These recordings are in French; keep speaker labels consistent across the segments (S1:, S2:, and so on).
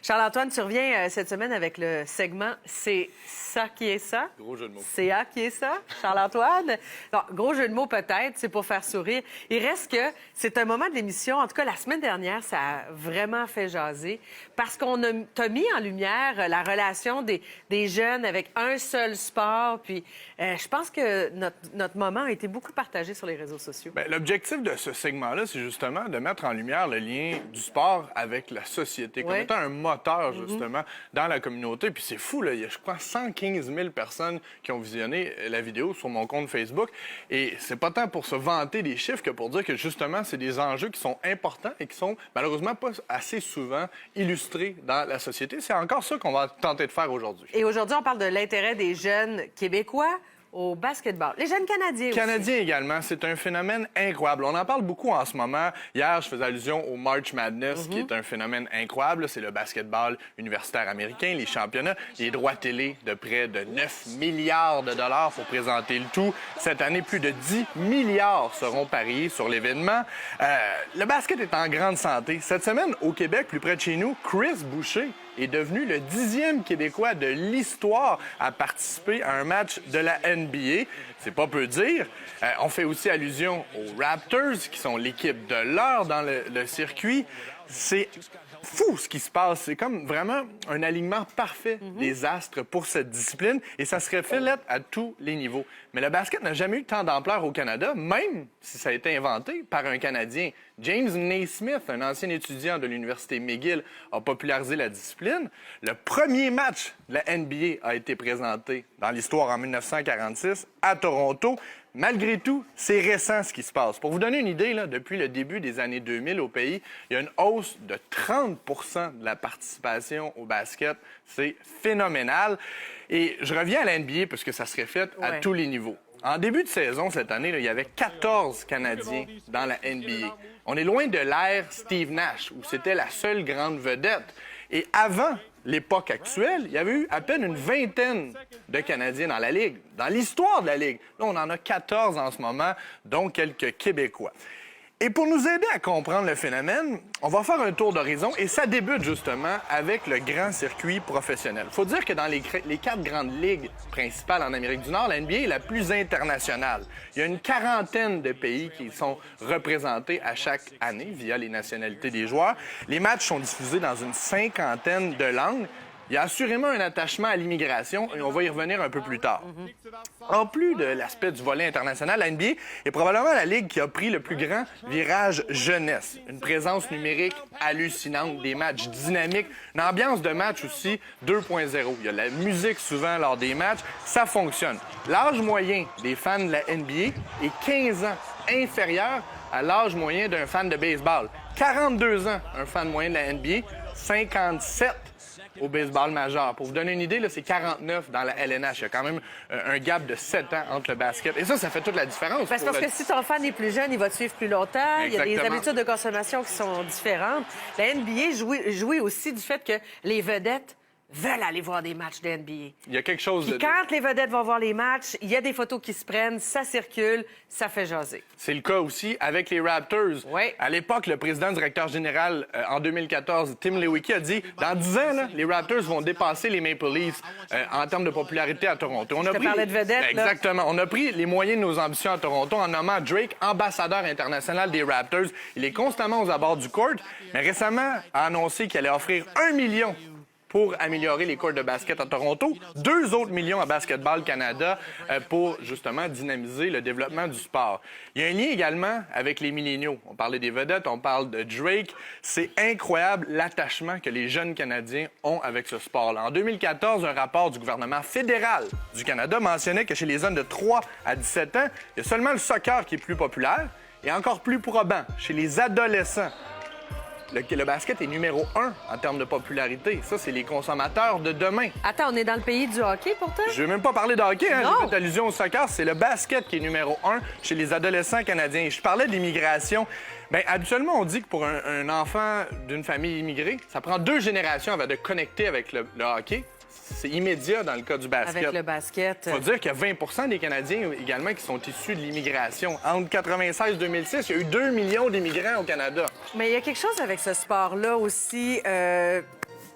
S1: Charles-Antoine, tu reviens cette semaine avec le segment C'est ça qui est ça?
S2: Gros jeu de mots.
S1: C'est A qui est ça, Charles-Antoine? Non, gros jeu de mots peut-être, c'est pour faire sourire. Il reste que c'est un moment de l'émission, en tout cas la semaine dernière, ça a vraiment fait jaser parce qu'on t'a mis en lumière la relation des jeunes avec un seul sport. Puis je pense que notre moment a été beaucoup partagé sur les réseaux sociaux.
S2: Bien, l'objectif de ce segment-là, c'est justement de mettre en lumière le lien du sport avec la société, comme étant un moteur, justement, dans la communauté. Puis c'est fou, là, il y a, je crois, 115 000 personnes qui ont visionné la vidéo sur mon compte Facebook. Et c'est pas tant pour se vanter des chiffres que pour dire que, justement, c'est des enjeux qui sont importants et qui sont, malheureusement, pas assez souvent illustrés dans la société. C'est encore ça qu'on va tenter de faire aujourd'hui.
S1: Et aujourd'hui, on parle de l'intérêt des jeunes Québécois au basketball. Les jeunes Canadiens aussi.
S2: Canadiens également, c'est un phénomène incroyable. On en parle beaucoup en ce moment. Hier, je faisais allusion au March Madness, qui est un phénomène incroyable. C'est le basketball universitaire américain, les championnats, les droits télé de près de 9 milliards de dollars pour présenter le tout. Cette année, plus de 10 milliards seront pariés sur l'événement. Le basket est en grande santé. Cette semaine, au Québec, plus près de chez nous, Chris Boucher est devenu le 10e Québécois de l'histoire à participer à un match de la NBA. C'est pas peu dire. On fait aussi allusion aux Raptors, qui sont l'équipe de l'heure dans le circuit. C'est fou ce qui se passe. C'est comme vraiment un alignement parfait des astres pour cette discipline et ça se reflète à tous les niveaux. Mais le basket n'a jamais eu tant d'ampleur au Canada, même si ça a été inventé par un Canadien. James Naismith, un ancien étudiant de l'Université McGill, a popularisé la discipline. Le premier match de la NBA a été présenté dans l'histoire en 1946 à Toronto. Malgré tout, c'est récent ce qui se passe. Pour vous donner une idée, là, depuis le début des années 2000 au pays, il y a une hausse de 30 de la participation au basket. C'est phénoménal. Et je reviens à la NBA parce que ça se reflète à tous les niveaux. En début de saison, cette année, là, il y avait 14 Canadiens dans la NBA. On est loin de l'ère Steve Nash, où c'était la seule grande vedette. Et avant l'époque actuelle, il y avait eu à peine une vingtaine de Canadiens dans la Ligue, dans l'histoire de la Ligue. Là, on en a 14 en ce moment, dont quelques Québécois. Et pour nous aider à comprendre le phénomène, on va faire un tour d'horizon et ça débute justement avec le grand circuit professionnel. Il faut dire que dans les 4 grandes ligues principales en Amérique du Nord, la NBA est la plus internationale. Il y a une quarantaine de pays qui sont représentés à chaque année via les nationalités des joueurs. Les matchs sont diffusés dans une cinquantaine de langues. Il y a assurément un attachement à l'immigration et on va y revenir un peu plus tard. En plus de l'aspect du volet international, la NBA est probablement la ligue qui a pris le plus grand virage jeunesse. Une présence numérique hallucinante, des matchs dynamiques, une ambiance de match aussi 2.0. Il y a la musique souvent lors des matchs, ça fonctionne. L'âge moyen des fans de la NBA est 15 ans, inférieur à l'âge moyen d'un fan de baseball. 42 ans, un fan moyen de la NBA, 57 au baseball majeur. Pour vous donner une idée, là, c'est 49 dans la LNH. Il y a quand même un gap de 7 ans entre le basket. Et ça fait toute la différence.
S1: Parce que si ton fan est plus jeune, il va te suivre plus longtemps.
S2: Exactement.
S1: Il y a des habitudes de consommation qui sont différentes. La NBA jouit aussi du fait que les vedettes veulent aller voir des matchs de NBA.
S2: Il y a quelque chose
S1: Puis quand les vedettes vont voir les matchs, il y a des photos qui se prennent, ça circule, ça fait jaser.
S2: C'est le cas aussi avec les Raptors.
S1: Oui.
S2: À l'époque, le président-directeur général, en 2014, Tim Lewicki, a dit « Dans 10 ans, là, les Raptors vont dépasser les Maple Leafs en termes de popularité à Toronto. »
S1: Je te parlais de vedettes, là.
S2: Exactement. On a pris les moyens de nos ambitions à Toronto en nommant Drake ambassadeur international des Raptors. Il est constamment aux abords du court, mais récemment a annoncé qu'il allait offrir 1 million pour améliorer les courts de basket à Toronto, 2 autres millions à Basketball Canada pour justement dynamiser le développement du sport. Il y a un lien également avec les milléniaux. On parlait des vedettes, on parle de Drake. C'est incroyable l'attachement que les jeunes Canadiens ont avec ce sport-là. En 2014, un rapport du gouvernement fédéral du Canada mentionnait que chez les jeunes de 3 à 17 ans, il y a seulement le soccer qui est plus populaire et encore plus probant chez les adolescents. Le basket est numéro 1 en termes de popularité. Ça, c'est les consommateurs de demain.
S1: Attends, on est dans le pays du hockey, pourtant?
S2: Je ne vais même pas parler de hockey, hein?
S1: Non.
S2: J'ai fait allusion au soccer. C'est le basket qui est numéro 1 chez les adolescents canadiens. Je parlais d'immigration. Bien, habituellement, on dit que pour un enfant d'une famille immigrée, ça prend 2 générations avant de connecter avec le hockey. C'est immédiat dans le cas du basket.
S1: Avec le basket.
S2: Il faut dire qu'il y a 20 des Canadiens également qui sont issus de l'immigration. Entre 1996 et 2006, il y a eu 2 millions d'immigrants au Canada.
S1: Mais il y a quelque chose avec ce sport-là aussi.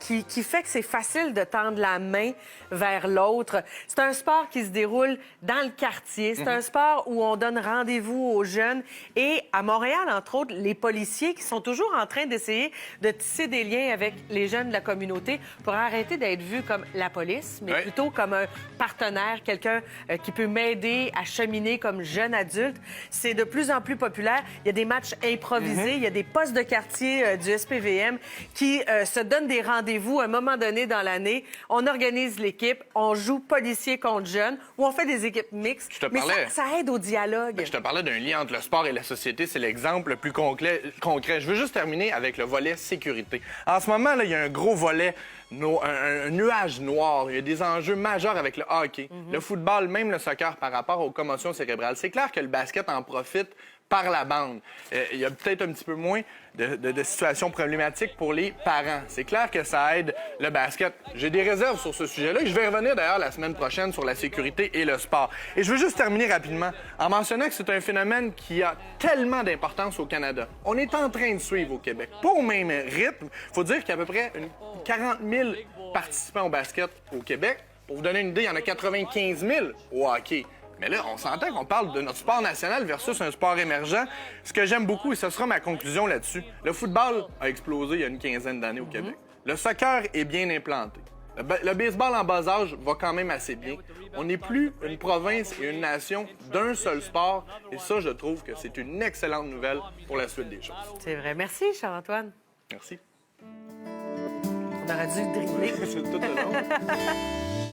S1: qui fait que c'est facile de tendre la main vers l'autre. C'est un sport qui se déroule dans le quartier. C'est un sport où on donne rendez-vous aux jeunes. Et à Montréal, entre autres, les policiers qui sont toujours en train d'essayer de tisser des liens avec les jeunes de la communauté pour arrêter d'être vus comme la police, mais plutôt comme un partenaire, quelqu'un qui peut m'aider à cheminer comme jeune adulte. C'est de plus en plus populaire. Il y a des matchs improvisés. Il y a des postes de quartier du SPVM qui se donnent des rendez-vous à un moment donné dans l'année. On organise l'équipe, on joue policier contre jeunes ou on fait des équipes mixtes. Mais ça aide au dialogue.
S2: Je te parlais d'un lien entre le sport et la société. C'est l'exemple le plus concret. Je veux juste terminer avec le volet sécurité. En ce moment, là, il y a un gros volet, un nuage noir. Il y a des enjeux majeurs avec le hockey, le football, même le soccer par rapport aux commotions cérébrales. C'est clair que le basket en profite par la bande. Il y a peut-être un petit peu moins de situations problématiques pour les parents. C'est clair que ça aide le basket. J'ai des réserves sur ce sujet-là. Je vais revenir d'ailleurs la semaine prochaine sur la sécurité et le sport. Et je veux juste terminer rapidement en mentionnant que c'est un phénomène qui a tellement d'importance au Canada. On est en train de suivre au Québec. Pas au même rythme. Il faut dire qu'il y a à peu près 40 000 participants au basket au Québec. Pour vous donner une idée, il y en a 95 000 au hockey. Mais là, on s'entend qu'on parle de notre sport national versus un sport émergent. Ce que j'aime beaucoup, et ce sera ma conclusion là-dessus, le football a explosé il y a une quinzaine d'années au Québec. Le soccer est bien implanté. Le baseball en bas âge va quand même assez bien. On n'est plus une province et une nation d'un seul sport. Et ça, je trouve que c'est une excellente nouvelle pour la suite des choses.
S1: C'est vrai. Merci, Charles-Antoine.
S2: Merci.
S1: On aurait dû dribbler.
S2: C'est tout le long.